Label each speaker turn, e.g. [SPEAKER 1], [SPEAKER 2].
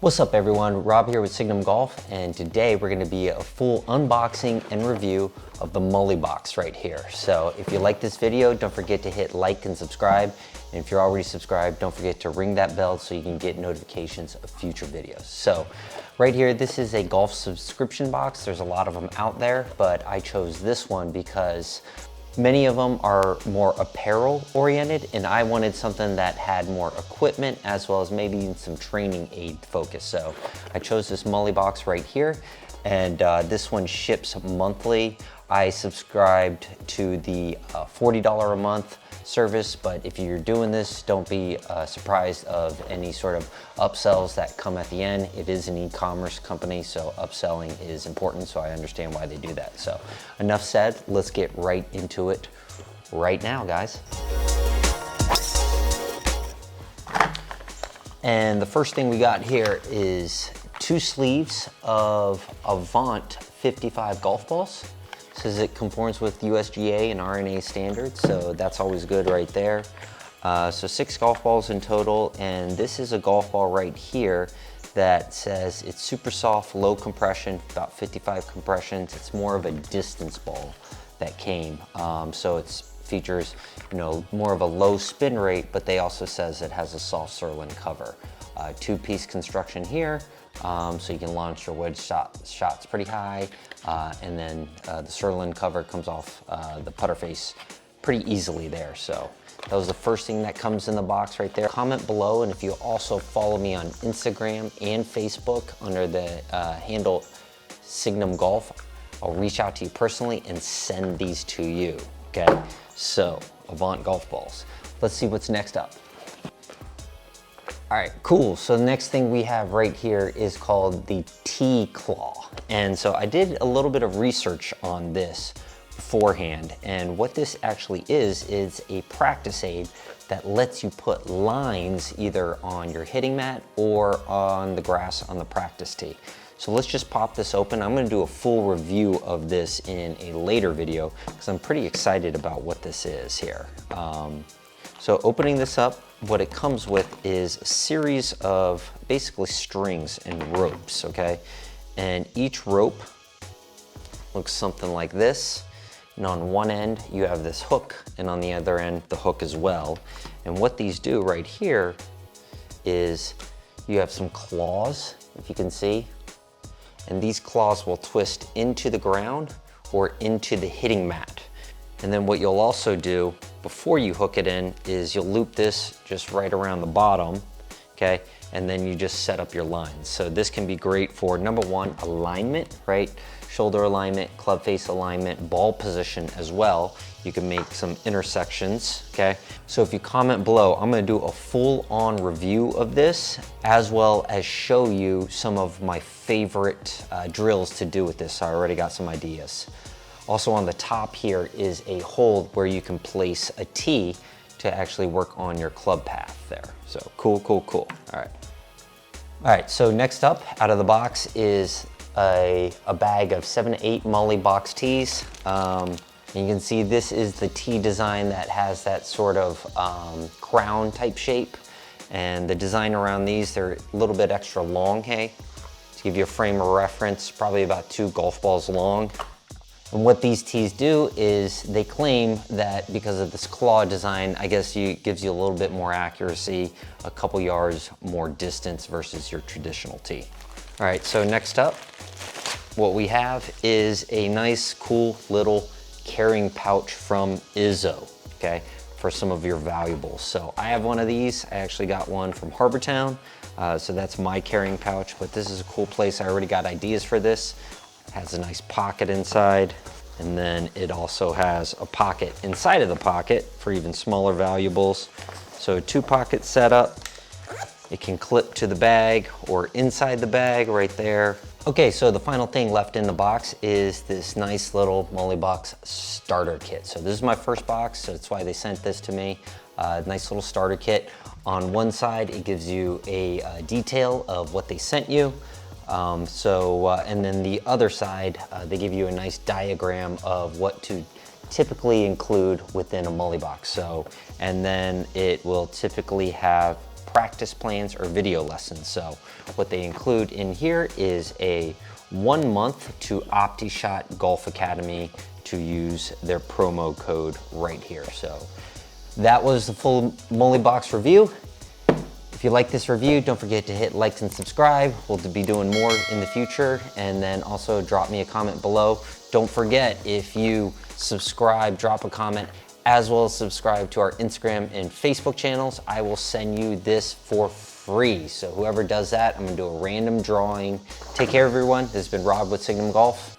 [SPEAKER 1] What's up everyone, Rob here with Signum Golf, and today we're going to be a full unboxing and review of the Mullybox right here. So if you like this video, don't forget to hit like and subscribe. And if you're already subscribed, don't forget to ring that bell so you can get notifications of future videos. So right here, this is a golf subscription box. There's a lot of them out there, but I chose this one because many of them are more apparel oriented, and I wanted something that had more equipment as well as maybe some training aid focus. So I chose this Mullybox right here, and this one ships monthly. I subscribed to the $40 a month service, but if you're doing this, don't be surprised of any sort of upsells that come at the end. It is an e-commerce company, so upselling is important, so I understand why they do that. So enough said, let's get right into it right now, guys. And the first thing we got here is 2 sleeves of Avant 55 golf balls. Says it conforms with USGA and RNA standards, so that's always good right there. So 6 golf balls in total, and this is a golf ball right here that says it's super soft, low compression, about 55 compressions. It's more of a distance ball that came. So it features, more of a low spin rate, but they also says it has a soft sirloin cover. 2-piece construction here. So you can launch your wedge shots pretty high, and then the sirloin cover comes off the putter face pretty easily there. So that was the first thing that comes in the box right there. Comment below, and if you also follow me on Instagram and Facebook under the handle Signum Golf, I'll reach out to you personally and send these to you, okay? So, Avant golf balls. Let's see what's next up. All right, cool. So the next thing we have right here is called the T-Claw. And so I did a little bit of research on this beforehand. And what this actually is a practice aid that lets you put lines either on your hitting mat or on the grass on the practice tee. So let's just pop this open. I'm gonna do a full review of this in a later video because I'm pretty excited about what this is here. So opening this up, what it comes with is a series of basically strings and ropes, okay? And each rope looks something like this. And on one end, you have this hook, and on the other end, the hook as well. And what these do right here is you have some claws, if you can see, and these claws will twist into the ground or into the hitting mat. And then what you'll also do before you hook it in is you'll loop this just right around the bottom, okay? And then you just set up your lines. So this can be great for, number one, alignment, right? Shoulder alignment, club face alignment, ball position as well. You can make some intersections, okay? So if you comment below, I'm gonna do a full-on review of this, as well as show you some of my favorite drills to do with this. So I already got some ideas. Also on the top here is a hold where you can place a tee to actually work on your club path there. So cool, cool, cool. All right, so next up out of the box is a bag of 7 to 8 Mullybox tees. And you can see this is the tee design that has that sort of crown type shape. And the design around these, they're a little bit extra long, hey? To give you a frame of reference, probably about 2 golf balls long. And what these tees do is they claim that because of this claw design, I guess gives you a little bit more accuracy, a couple yards more distance versus your traditional tee. All right, so next up, what we have is a nice, cool little carrying pouch from Izzo, okay, for some of your valuables. So I have one of these. I actually got one from Harbortown, so that's my carrying pouch, but this is a cool place. I already got ideas for this. Has a nice pocket inside, and then it also has a pocket inside of the pocket for even smaller valuables. So 2 pocket setup. It can clip to the bag or inside the bag right there. Okay, so the final thing left in the box is this nice little Mullybox starter kit. So this is my first box, so that's why they sent this to me. Nice little starter kit. On one side, it gives you a detail of what they sent you. And then the other side, they give you a nice diagram of what to typically include within a Mullybox. So, and then it will typically have practice plans, or video lessons. So what they include in here is a 1 month to Optishot Golf Academy to use their promo code right here. So that was the full Mullybox review. If you like this review, don't forget to hit likes and subscribe. We'll be doing more in the future, and then also drop me a comment below. Don't forget, if you subscribe, drop a comment, as well as subscribe to our Instagram and Facebook channels, I will send you this for free. So whoever does that, I'm gonna do a random drawing. Take care, everyone. This has been Rob with Signum Golf.